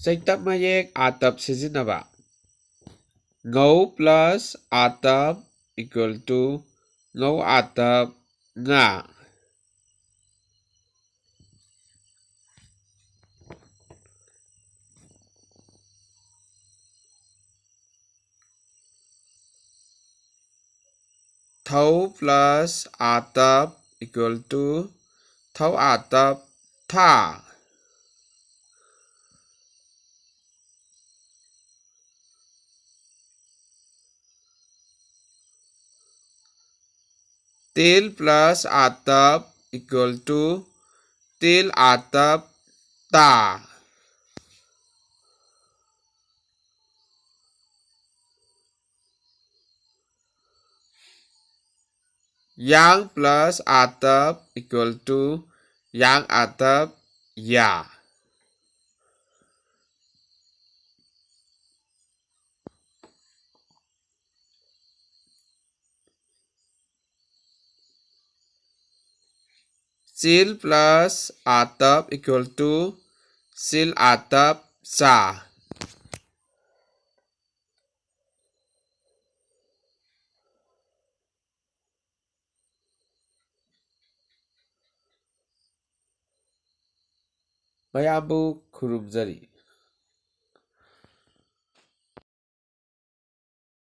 ꯆꯩꯇꯞ ꯃꯌꯦꯛ ꯑꯥꯇꯞ ꯁꯤꯖꯤꯟꯅꯕ ꯉꯧ + ꯑꯥꯇꯞ = ꯉꯧ ꯑꯥꯇꯞ ꯉꯥ ꯊꯧ + ꯑꯥꯇꯞ = ꯊꯧ ꯑꯥꯇꯞ ꯊꯥ ꯇꯦꯜ + ꯑꯥꯇꯞ = ꯇꯦꯜ ꯑꯥꯇꯞ ꯇꯥ ꯌꯥꯡ + ꯑꯥꯇꯞ = ꯌꯥꯡ ꯑꯥꯇꯞ ꯌꯥ ꯆꯤꯜ + ꯑꯥꯇꯞ = ꯆꯤꯜ ꯑꯥꯇꯞ ꯆꯥ ꯃꯌꯥꯝꯕꯨ ꯈꯨꯔꯨꯝꯖꯔꯤ꯫